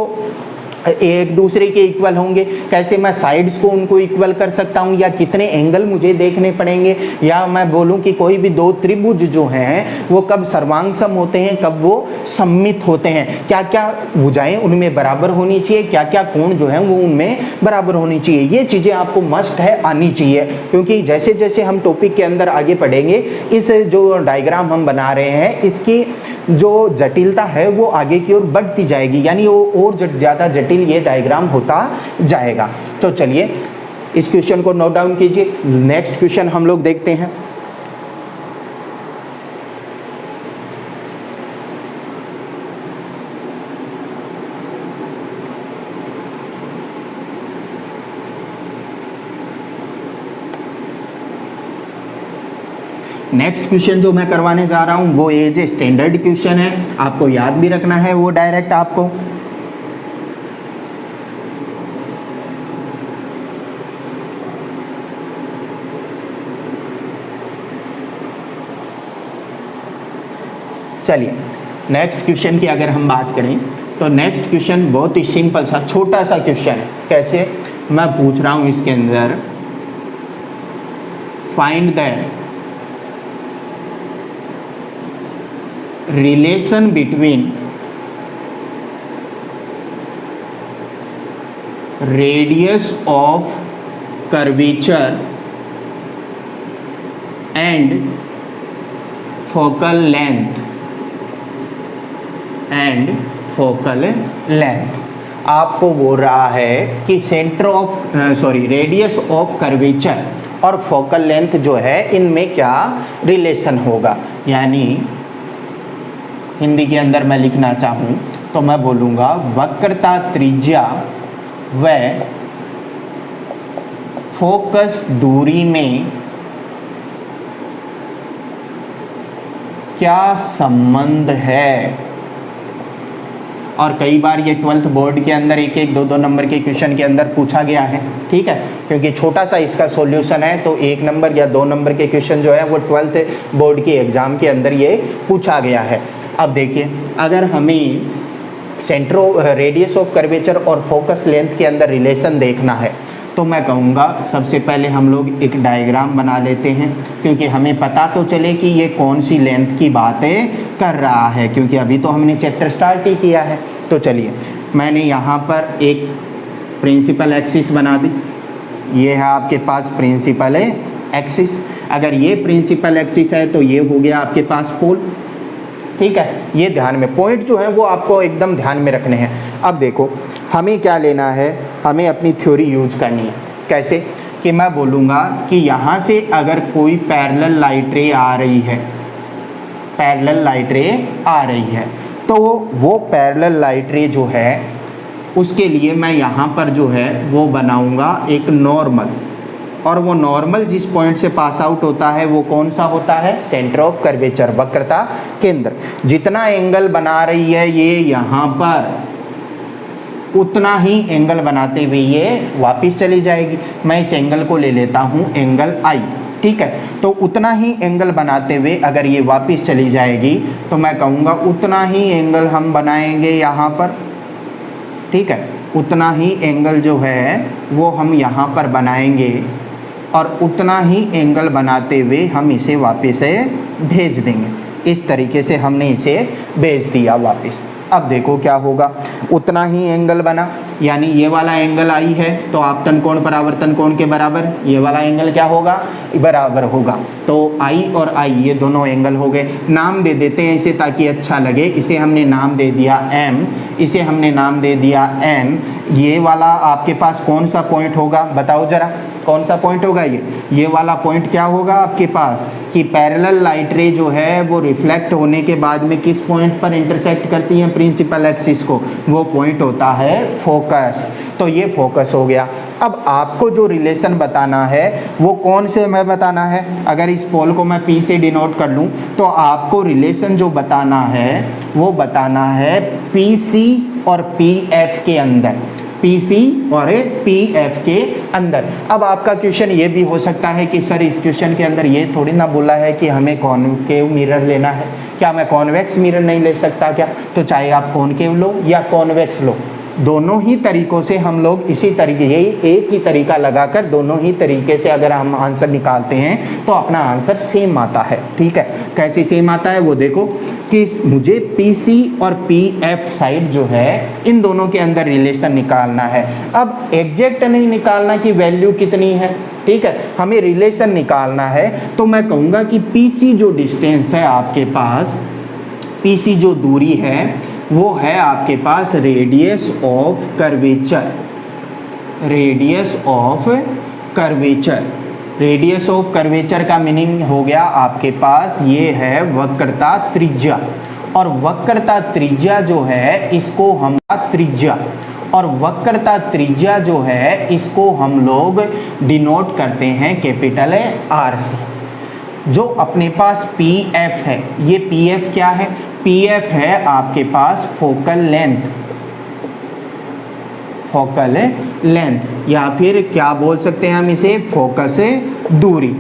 एक दूसरे के इक्वल होंगे, कैसे मैं साइड्स को उनको इक्वल कर सकता हूं, या कितने एंगल मुझे देखने पड़ेंगे, या मैं बोलूं कि कोई भी दो त्रिभुज जो हैं वो कब सर्वांग सम होते हैं, कब वो सममित होते हैं, क्या क्या भुजाएं उनमें बराबर होनी चाहिए, क्या क्या कोण जो है वो उनमें बराबर होनी चाहिए। ये चीज़ें आपको मस्ट है आनी चाहिए, क्योंकि जैसे जैसे हम टॉपिक के अंदर आगे बढ़ेंगे इस जो डायग्राम हम बना रहे हैं इसकी जो जटिलता है वो आगे की ओर बढ़ती जाएगी, यानी वो और ज़्यादा जटिल ये डायग्राम होता जाएगा। तो चलिए इस क्वेश्चन को नोट डाउन कीजिए। नेक्स्ट क्वेश्चन हम लोग देखते हैं। नेक्स्ट क्वेश्चन जो मैं करवाने जा रहा हूं वो ये जो स्टैंडर्ड क्वेश्चन है, आपको याद भी रखना है वो डायरेक्ट आपको। चलिए नेक्स्ट क्वेश्चन की अगर हम बात करें तो नेक्स्ट क्वेश्चन बहुत ही सिंपल सा छोटा सा क्वेश्चन है। कैसे? मैं पूछ रहा हूं इसके अंदर find the relation between radius of curvature and focal length आपको बोल रहा है कि centre of radius of curvature और फोकल लेंथ जो है इनमें क्या रिलेशन होगा। यानी हिंदी के अंदर मैं लिखना चाहूँ तो मैं बोलूँगा वक्रता त्रिज्या व फोकस दूरी में क्या संबंध है। और कई बार ये 12th बोर्ड के अंदर एक एक दो दो नंबर के क्वेश्चन के अंदर पूछा गया है, ठीक है, क्योंकि छोटा सा इसका सॉल्यूशन है तो 1 नंबर या 2 नंबर के क्वेश्चन जो है वो 12th बोर्ड के एग्जाम के अंदर ये पूछा गया है। अब देखिए अगर हमें रेडियस ऑफ कर्वेचर और फोकस लेंथ के अंदर रिलेशन देखना है तो मैं कहूँगा सबसे पहले हम लोग एक डायग्राम बना लेते हैं, क्योंकि हमें पता तो चले कि ये कौन सी लेंथ की बातें कर रहा है, क्योंकि अभी तो हमने चैप्टर स्टार्ट ही किया है। तो चलिए मैंने यहाँ पर एक प्रिंसिपल एक्सिस बना दी, ये है आपके पास प्रिंसिपल एक्सिस। अगर ये प्रिंसिपल एक्सिस है तो ये हो गया आपके पास पोल। ठीक है, ये ध्यान में पॉइंट जो है वो आपको एकदम ध्यान में रखने हैं। अब देखो हमें क्या लेना है, हमें अपनी थ्योरी यूज करनी है। कैसे कि मैं बोलूँगा कि यहाँ से अगर कोई पैरेलल लाइट रे आ रही है, पैरेलल लाइट रे आ रही है, तो वो पैरेलल लाइट रे जो है उसके लिए मैं यहाँ पर जो है वो बनाऊँगा एक नॉर्मल, और वो नॉर्मल जिस पॉइंट से पास आउट होता है वो कौन सा होता है, सेंटर ऑफ कर्वेचर, वक्रता केंद्र। जितना एंगल बना रही है ये यहाँ पर, उतना ही एंगल बनाते हुए ये वापस चली जाएगी। मैं इस एंगल को ले लेता हूँ एंगल आई। ठीक है, तो उतना ही एंगल बनाते हुए अगर ये वापस चली जाएगी तो मैं कहूँगा उतना ही एंगल हम बनाएंगे यहाँ पर। ठीक है, उतना ही एंगल जो है वो हम यहाँ पर बनाएंगे, और उतना ही एंगल बनाते हुए हम इसे वापस से भेज देंगे। इस तरीके से हमने इसे भेज दिया वापस। अब देखो क्या होगा, उतना ही एंगल बना, यानी ये वाला एंगल आई है तो आपतन कोण परावर्तन कोण के बराबर ये वाला एंगल क्या होगा, बराबर होगा। तो आई और आई ये दोनों एंगल हो गए। नाम दे देते हैं इसे ताकि अच्छा लगे। इसे हमने नाम दे दिया एम, इसे हमने नाम दे दिया एन। ये वाला आपके पास कौन सा पॉइंट होगा, बताओ जरा कौन सा पॉइंट होगा ये वाला पॉइंट क्या होगा आपके पास कि पैरेलल लाइट रे जो है वो रिफ्लेक्ट होने के बाद में किस पॉइंट पर इंटरसेक्ट करती है प्रिंसिपल एक्सिस को, वो पॉइंट होता है फोकस। तो ये फोकस हो गया। अब आपको जो रिलेशन बताना है वो कौन से में बताना है, अगर इस पोल को मैं P से डिनोट कर लूँ तो आपको रिलेशन जो बताना है वो बताना है PC और PF के अंदर, PC और PF के अंदर। अब आपका क्वेश्चन ये भी हो सकता है कि सर इस क्वेश्चन के अंदर ये थोड़ी ना बोला है कि हमें कॉनकेव मिरर लेना है, क्या मैं कॉन्वेक्स मिरर नहीं ले सकता क्या? तो चाहे आप कॉनकेव लो या कॉन्वेक्स लो, दोनों ही तरीकों से हम लोग इसी तरीके, यही एक ही तरीका लगाकर दोनों ही तरीके से अगर हम आंसर निकालते हैं तो अपना आंसर सेम आता है। ठीक है, कैसे सेम आता है वो देखो कि मुझे PC और PF साइड जो है इन दोनों के अंदर रिलेशन निकालना है। अब एग्जैक्ट नहीं निकालना कि वैल्यू कितनी है, ठीक है, हमें रिलेशन निकालना है। तो मैं कहूँगा कि PC जो डिस्टेंस है आपके पास, PC जो दूरी है वो है आपके पास radius of curvature, radius of curvature. Radius of curvature का मीनिंग हो गया आपके पास ये है वक्रता त्रिज्या, और वक्रता त्रिज्या जो है इसको हम त्रिज्या, और वक्रता त्रिज्या जो है इसको हम लोग डिनोट करते हैं कैपिटल R से। जो अपने पास PF है, ये PF क्या है, PF है आपके पास फोकल लेंथ, फोकल लेंथ, या फिर क्या बोल सकते हैं हम इसे, फोकस दूरी,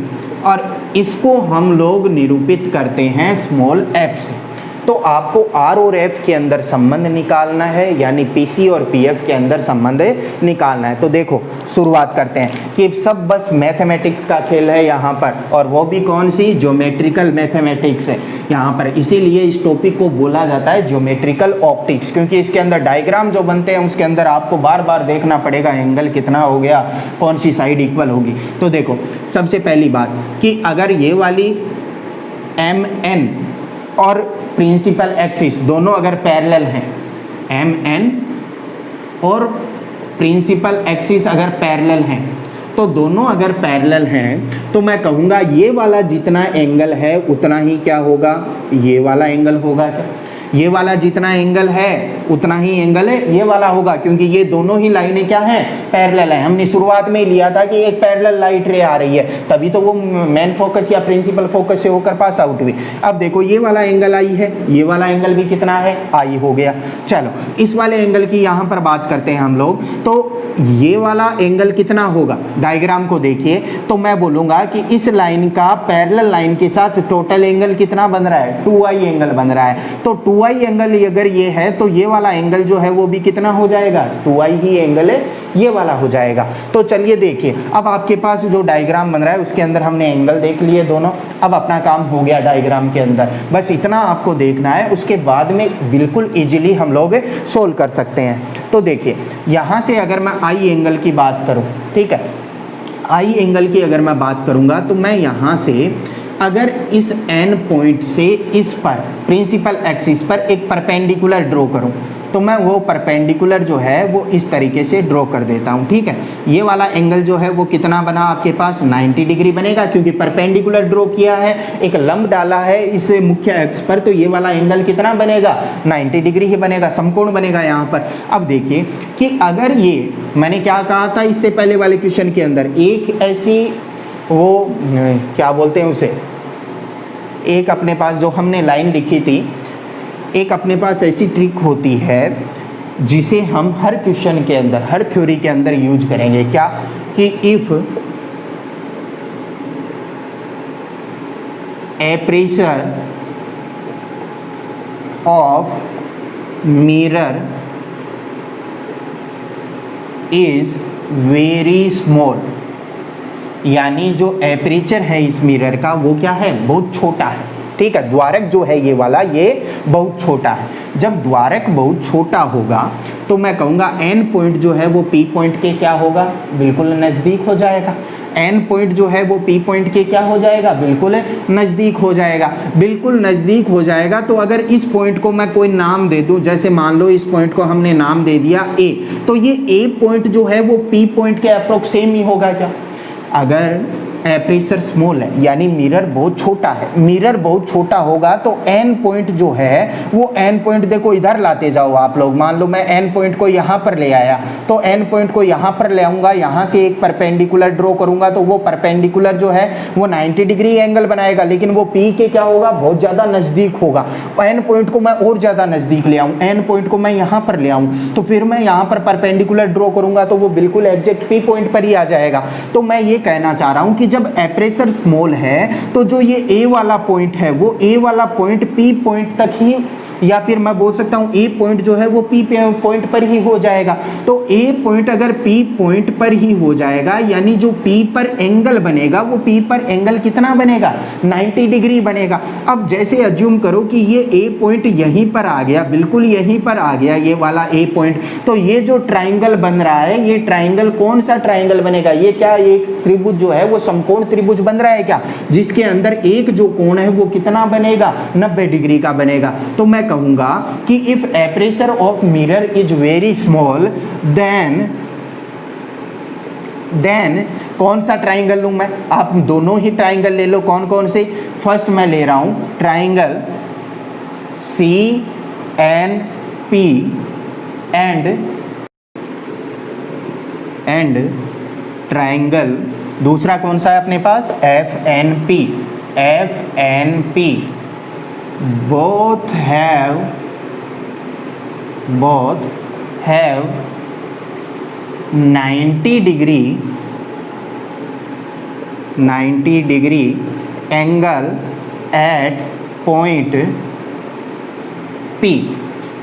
और इसको हम लोग निरूपित करते हैं स्मॉल f से। तो आपको R और F के अंदर संबंध निकालना है, यानी PC और PF के अंदर संबंध निकालना है। तो देखो शुरुआत करते हैं कि सब बस मैथमेटिक्स का खेल है यहाँ पर, और वो भी कौन सी, ज्योमेट्रिकल मैथमेटिक्स है यहाँ पर। इसीलिए इस टॉपिक को बोला जाता है ज्योमेट्रिकल ऑप्टिक्स, क्योंकि इसके अंदर डायग्राम जो बनते हैं उसके अंदर आपको बार बार देखना पड़ेगा एंगल कितना हो गया, कौन सी साइड इक्वल होगी। तो देखो सबसे पहली बात कि अगर ये वाली MN और प्रिंसिपल एक्सिस दोनों अगर पैरेलल हैं, MN और प्रिंसिपल एक्सिस अगर पैरेलल हैं, तो दोनों अगर पैरेलल हैं तो मैं कहूँगा ये वाला जितना एंगल है उतना ही क्या होगा, ये वाला एंगल होगा। क्या ये वाला जितना एंगल है उतना ही एंगल है ये वाला होगा, क्योंकि ये दोनों ही लाइनें क्या हैं, पैरेलल हैं। हमने शुरुआत में ही लिया था कि एक पैरेलल लाइट रे आ रही है, तभी तो वो मेन फोकस या प्रिंसिपल फोकस से होकर पास आउट हुई। अब देखो ये वाला एंगल आई है, ये वाला एंगल भी कितना है, आई हो गया। चलो इस वाले एंगल की यहाँ पर बात करते हैं हम लोग। तो ये वाला एंगल कितना होगा, डायग्राम को देखिए तो मैं बोलूँगा कि इस लाइन का पैरेलल लाइन के साथ टोटल एंगल कितना बन रहा है, 2i एंगल बन रहा है। तो 2i एंगल अगर ये है तो ये वाला एंगल जो है वो भी कितना हो जाएगा, 2i ही एंगल है, ये वाला हो जाएगा। तो चलिए देखिए, अब आपके पास जो डायग्राम बन रहा है उसके अंदर हमने एंगल देख लिए दोनों। अब अपना काम हो गया डायग्राम के अंदर, बस इतना आपको देखना है, उसके बाद में बिल्कुल इजीली हम लोग सोल्व कर सकते हैं। तो देखिए यहाँ से अगर मैं आई एंगल की बात करूँ, ठीक है, आई एंगल की अगर मैं बात करूँगा तो मैं यहाँ से अगर इस एन पॉइंट से इस पर प्रिंसिपल एक्सिस पर एक परपेंडिकुलर ड्रॉ करूं तो मैं वो परपेंडिकुलर जो है वो इस तरीके से ड्रॉ कर देता हूं। ठीक है, ये वाला एंगल जो है वो कितना बना आपके पास 90 डिग्री बनेगा, क्योंकि परपेंडिकुलर ड्रॉ किया है, एक लंब डाला है इस मुख्य एक्स पर, तो ये वाला एंगल कितना बनेगा 90 डिग्री ही बनेगा, समकोण बनेगा यहाँ पर। अब देखिए कि अगर ये मैंने क्या कहा था इससे पहले वाले क्वेश्चन के अंदर, एक ऐसी वो क्या बोलते हैं उसे, एक अपने पास जो हमने लाइन लिखी थी, एक अपने पास ऐसी ट्रिक होती है जिसे हम हर क्वेश्चन के अंदर, हर थ्योरी के अंदर यूज करेंगे। क्या कि if aperture of mirror is very small, यानी जो एपरेचर है इस मिरर का वो क्या है, बहुत छोटा है। ठीक है, द्वारक जो है ये वाला ये बहुत छोटा है। जब द्वारक बहुत छोटा होगा तो मैं कहूँगा एन पॉइंट जो है वो पी पॉइंट के क्या होगा, बिल्कुल नज़दीक हो जाएगा। एन पॉइंट जो है वो पी पॉइंट के क्या हो जाएगा, बिल्कुल नज़दीक हो जाएगा, बिल्कुल नज़दीक हो जाएगा। तो अगर इस पॉइंट को मैं कोई नाम दे दूं, जैसे मान लो इस पॉइंट को हमने नाम दे दिया ए, तो ये ए पॉइंट जो है वो पी पॉइंट के अप्रोक्स सेम ही होगा क्या। अगर एपरेचर स्मॉल है यानी मिरर बहुत छोटा है, मिरर बहुत छोटा होगा तो एन पॉइंट जो है वो एन पॉइंट देखो इधर लाते जाओ आप लोग। मान लो मैं एन पॉइंट को यहाँ पर ले आया तो एन पॉइंट को यहाँ पर ले आऊँगा, यहाँ से एक परपेंडिकुलर ड्रॉ करूँगा तो वो परपेंडिकुलर जो है वो 90 डिग्री एंगल बनाएगा, लेकिन वो पी के क्या होगा, बहुत ज़्यादा नज़दीक होगा। एन पॉइंट को मैं और ज़्यादा नज़दीक ले आऊँ, एन पॉइंट को मैं यहाँ पर ले आऊँ तो फिर मैं यहाँ पर परपेंडिकुलर ड्रॉ करूँगा तो वो बिल्कुल एग्जैक्ट पी पॉइंट पर ही आ जाएगा। तो मैं ये कहना चाह रहा हूँ कि जब एपरेचर स्मॉल है तो जो ये ए वाला पॉइंट है वो ए वाला पॉइंट पी पॉइंट तक ही, या फिर मैं बोल सकता हूँ ए पॉइंट जो है वो पी पॉइंट पर ही हो जाएगा। तो ए पॉइंट अगर पी पॉइंट पर ही हो जाएगा यानी जो पी पर एंगल बनेगा वो पी पर एंगल कितना बनेगा, 90 डिग्री बनेगा। अब जैसे अज्यूम करो कि ये ए पॉइंट यहीं पर आ गया, बिल्कुल यहीं पर आ गया ये वाला ए पॉइंट, तो ये जो ट्राइंगल बन रहा है ये ट्राइंगल कौन सा ट्राइंगल बनेगा, ये क्या एक त्रिभुज जो है वो समकोण त्रिभुज बन रहा है क्या, जिसके अंदर एक जो कोण है वो कितना बनेगा, 90 डिग्री का बनेगा। तो मैं कहूंगा कि if aperture of mirror is very small then कौन सा ट्राइंगल लूं मैं, आप दोनों ही ट्राइंगल ले लो। कौन कौन से, फर्स्ट मैं ले रहा हूं triangle C N P and triangle दूसरा कौन सा है अपने पास, F N P. both have 90 degree angle at point P।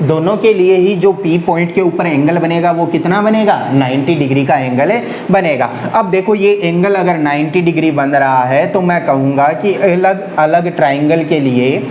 दोनों के लिए ही जो P पॉइंट के ऊपर एंगल बनेगा वो कितना बनेगा, 90 डिग्री का एंगल बनेगा। अब देखो ये एंगल अगर 90 डिग्री बन रहा है तो मैं कहूँगा कि अलग अलग ट्राइंगल के लिए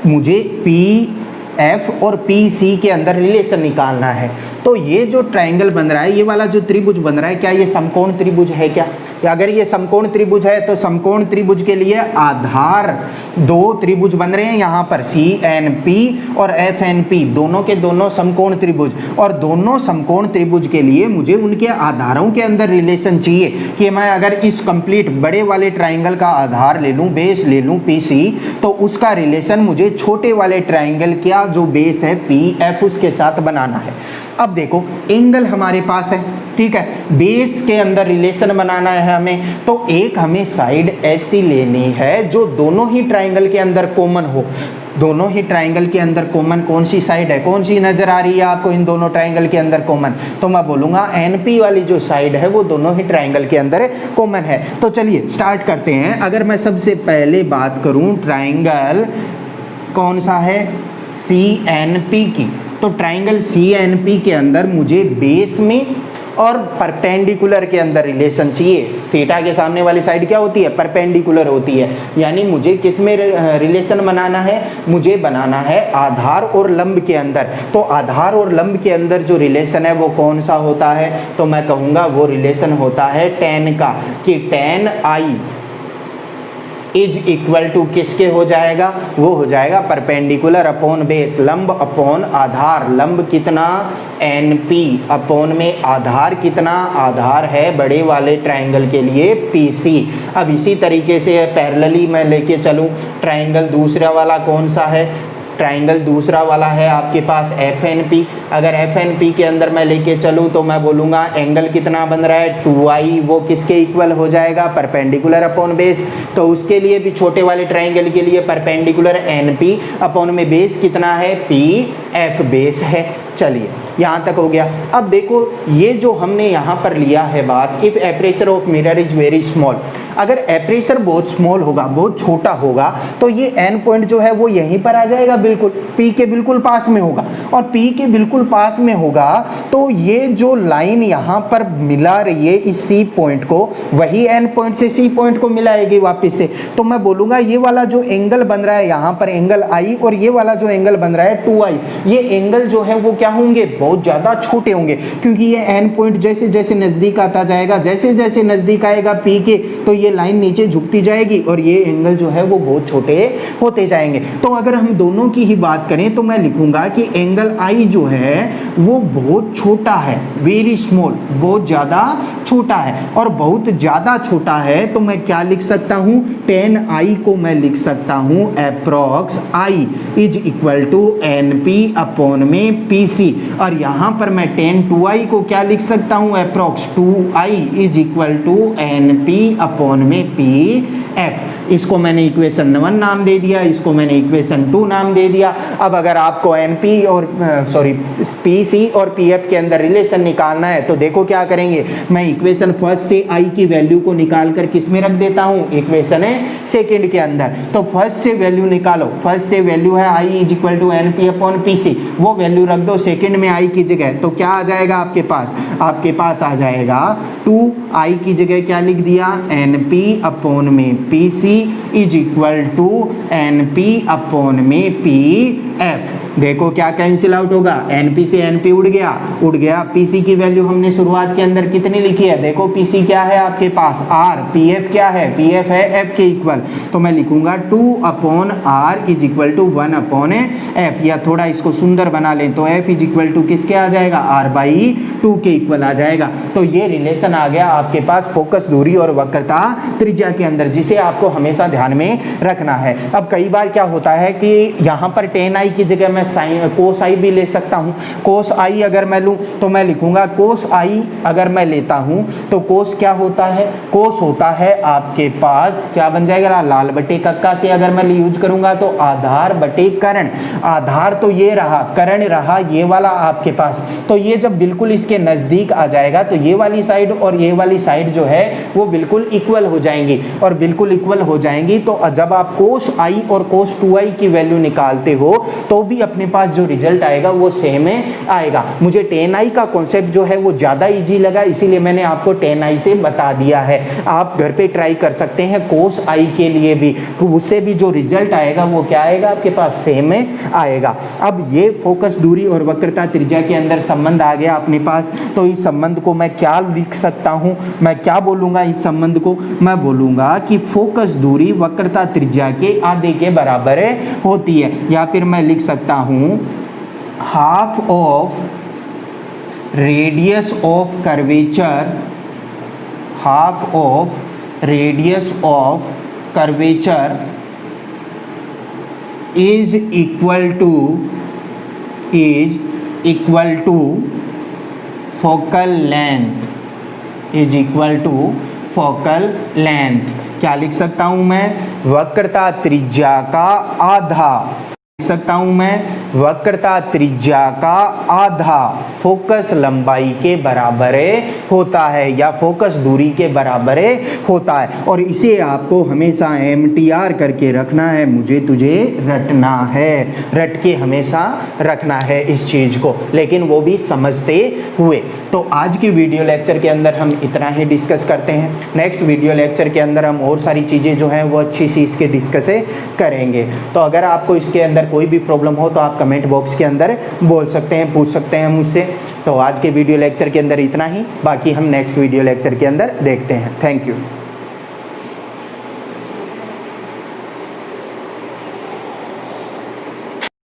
मुझे PF और PC के अंदर रिलेशन निकालना है। तो ये जो ट्राइंगल बन रहा है, ये वाला जो त्रिभुज बन रहा है, क्या ये समकोण त्रिभुज है क्या, अगर ये समकोण त्रिभुज है तो समकोण त्रिभुज के लिए आधार दो त्रिभुज बन रहे हैं यहाँ पर, CNP और FNP, दोनों के दोनों समकोण त्रिभुज, और दोनों समकोण त्रिभुज के लिए मुझे उनके आधारों के अंदर रिलेशन चाहिए कि मैं अगर इस कंप्लीट बड़े वाले ट्राइंगल का आधार ले लूँ, बेस ले लूँ PC, तो उसका रिलेशन मुझे छोटे वाले ट्राइंगल का जो बेस है PF उसके साथ बनाना है। अब देखो एंगल हमारे पास है, ठीक है, बेस के अंदर रिलेशन बनाना है हमें, तो एक हमें साइड ऐसी लेनी है जो दोनों ही ट्राइंगल के अंदर कॉमन हो। दोनों ही ट्राइंगल के अंदर कॉमन कौन सी साइड है, कौन सी नजर आ रही है आपको इन दोनों ट्राइंगल के अंदर कॉमन, तो मैं बोलूँगा NP वाली जो साइड है वो दोनों ही ट्राइंगल के अंदर कॉमन है। तो चलिए स्टार्ट करते हैं। अगर मैं सबसे पहले बात करूँ ट्राइंगल कौन सा है, CNP की, तो ट्राइंगल CNP के अंदर मुझे बेस में और परपेंडिकुलर के अंदर रिलेशन चाहिए। थीटा के सामने वाली साइड क्या होती है, परपेंडिकुलर होती है, यानी मुझे किस में रिलेशन बनाना है, मुझे बनाना है आधार और लंब के अंदर। तो आधार और लंब के अंदर जो रिलेशन है वो कौन सा होता है, तो मैं कहूँगा वो रिलेशन होता है tan का, कि tan i is equal to किसके हो जाएगा, वो हो जाएगा परपेंडिकुलर अपॉन बेस, लंब अपॉन आधार। लंब कितना, NP अपॉन में आधार कितना, आधार है बड़े वाले ट्रायंगल के लिए PC। अब इसी तरीके से पैरेलली मैं लेके चलूँ, ट्रायंगल दूसरा वाला कौन सा है, ट्रायंगल दूसरा वाला है आपके पास FNP। अगर FNP के अंदर मैं लेके चलूँ तो मैं बोलूँगा एंगल कितना बन रहा है 2i, वो किसके इक्वल हो जाएगा, परपेंडिकुलर अपॉन बेस। तो उसके लिए भी छोटे वाले ट्रायंगल के लिए परपेंडिकुलर NP अपॉन में बेस कितना है, PF बेस है। चलिए यहाँ तक हो गया। अब देखो ये जो हमने यहाँ पर लिया है बात, if aperture of mirror is very small, अगर एपरेचर बहुत स्मॉल होगा, बहुत छोटा होगा, तो ये एन पॉइंट जो है वो यहीं पर आ जाएगा, बिल्कुल P के बिल्कुल पास में होगा। और P के बिल्कुल पास में होगा तो ये जो लाइन यहाँ पर मिला रही है इस C पॉइंट को, वही एन पॉइंट से C पॉइंट को मिलाएगी वापस से। तो मैं बोलूँगा ये वाला जो एंगल बन रहा है यहाँ पर एंगल I, और ये वाला जो एंगल बन रहा है 2i, ये एंगल जो है वो क्या होंगे, बहुत ज़्यादा छोटे होंगे, क्योंकि ये एन पॉइंट जैसे जैसे नज़दीक आता जाएगा, जैसे जैसे नज़दीक आएगा P के, तो ये लाइन नीचे झुकती जाएगी और ये एंगल जो है वो बहुत छोटे होते जाएंगे। तो अगर हम दोनों की ही बात करें तो मैं लिखूंगा कि एंगल I जो है वो बहुत छोटा है, वेरी स्मॉल, बहुत ज़्यादा छोटा है। और बहुत ज़्यादा छोटा है तो मैं क्या लिख सकता हूँ, tan I को मैं लिख सकता हूँ approx I is equal to NP upon में PC। और यहाँ पर मैं tan 2i को क्या लिख सकता हूँ, approx 2i is equal to NP upon में PF। इसको मैंने इक्वेशन 1 नाम दे दिया, इसको मैंने इक्वेशन 2 नाम दे दिया। अब अगर आपको NP और PC और PF के अंदर रिलेशन निकालना है तो देखो क्या करेंगे, मैं इक्वेशन फर्स्ट से I की वैल्यू को निकाल कर किस में रख देता हूँ, इक्वेशन है सेकेंड के अंदर। तो फर्स्ट से वैल्यू निकालो, फर्स्ट से वैल्यू है I is equal to NP upon PC, वो वैल्यू रख दो सेकेंड में I की जगह। तो क्या आ जाएगा आपके पास, आपके पास आ जाएगा 2i की जगह क्या लिख दिया, NP अपॉन में PC is equal to NP upon में PF। देखो क्या कैंसिल आउट होगा, NP से NP उड़ गया। PC की वैल्यू हमने शुरुआत के अंदर कितनी लिखी है, देखो PC क्या है आपके पास R, PF क्या है, PF है F के इक्वल। तो मैं लिखूंगा 2 upon R is equal to 1 upon F, या थोड़ा इसको सुंदर बना लें तो F इज इक्वल टू किसके आ जाएगा, R बाई 2 के इक्वल आ जाएगा। तो ये रिलेशन आ गया आपके पास फोकस दूरी और वक्रता त्रिज्या के अंदर, जिसे आपको हमेशा ध्यान में रखना है। अब कई बार क्या होता है कि यहाँ पर tan I की जगह मैं साइन कोस I भी ले सकता हूँ। कोस I अगर मैं लूँ तो मैं लिखूंगा कोस I अगर मैं लेता हूँ तो कोस क्या होता है, कोस होता है आपके पास क्या बन जाएगा, लाल बटे कक्का से अगर मैं यूज करूंगा तो आधार बटे कर्ण। आधार तो ये रहा, कर्ण रहा ये वाला आपके पास। तो ये जब बिल्कुल इसके नजदीक आ जाएगा तो ये वाली साइड और ये वाली साइड जो है वो बिल्कुल इक्वल हो जाएंगी, और बिल्कुल इक्वल हो जाएंगी तो जब आप कोस I और कोस 2i की वैल्यू निकालते हो तो भी अपने पास जो रिजल्ट आएगा वो सेम आएगा। मुझे tan I का कॉन्सेप्ट जो है वो ज़्यादा इजी लगा, इसीलिए मैंने आपको tan I से बता दिया है। आप घर पे ट्राई कर सकते हैं कोस I के लिए भी, तो उससे भी जो रिजल्ट आएगा वो क्या आएगा आपके पास, सेम आएगा। अब ये फोकस दूरी और वक्रता त्रिज्या के अंदर संबंध आ गया अपने पास। तो इस संबंध को मैं क्या लिख सकता हूँ, मैं क्या बोलूँगा इस संबंध को, मैं बोलूँगा कि फोकस दूरी वक्रता त्रिज्या के आधे के बराबर होती है। या फिर मैं लिख सकता हूँ half of radius of curvature, half of radius of curvature is equal to focal length, is equal to focal length. क्या लिख सकता हूं मैं, वक्रता त्रिज्या का आधा लिख सकता हूं मैं वक्रता त्रिज्या का आधा फोकस लंबाई के बराबर होता है या फोकस दूरी के बराबर होता है। और इसे आपको हमेशा MTR करके रखना है, मुझे तुझे रटना है, रट के हमेशा रखना है इस चीज को, लेकिन वो भी समझते हुए। तो आज की वीडियो लेक्चर के अंदर हम इतना ही डिस्कस करते हैं। नेक्स्ट वीडियो लेक्चर के अंदर हम और सारी चीज़ें जो हैं वो अच्छी सी इसके डिस्कस करेंगे। तो अगर आपको इसके अंदर कोई भी प्रॉब्लम हो तो आप कमेंट बॉक्स के अंदर बोल सकते हैं, पूछ सकते हैं मुझसे। तो आज के वीडियो लेक्चर के अंदर इतना ही, बाकी हम नेक्स्ट वीडियो लेक्चर के अंदर देखते हैं। Thank you.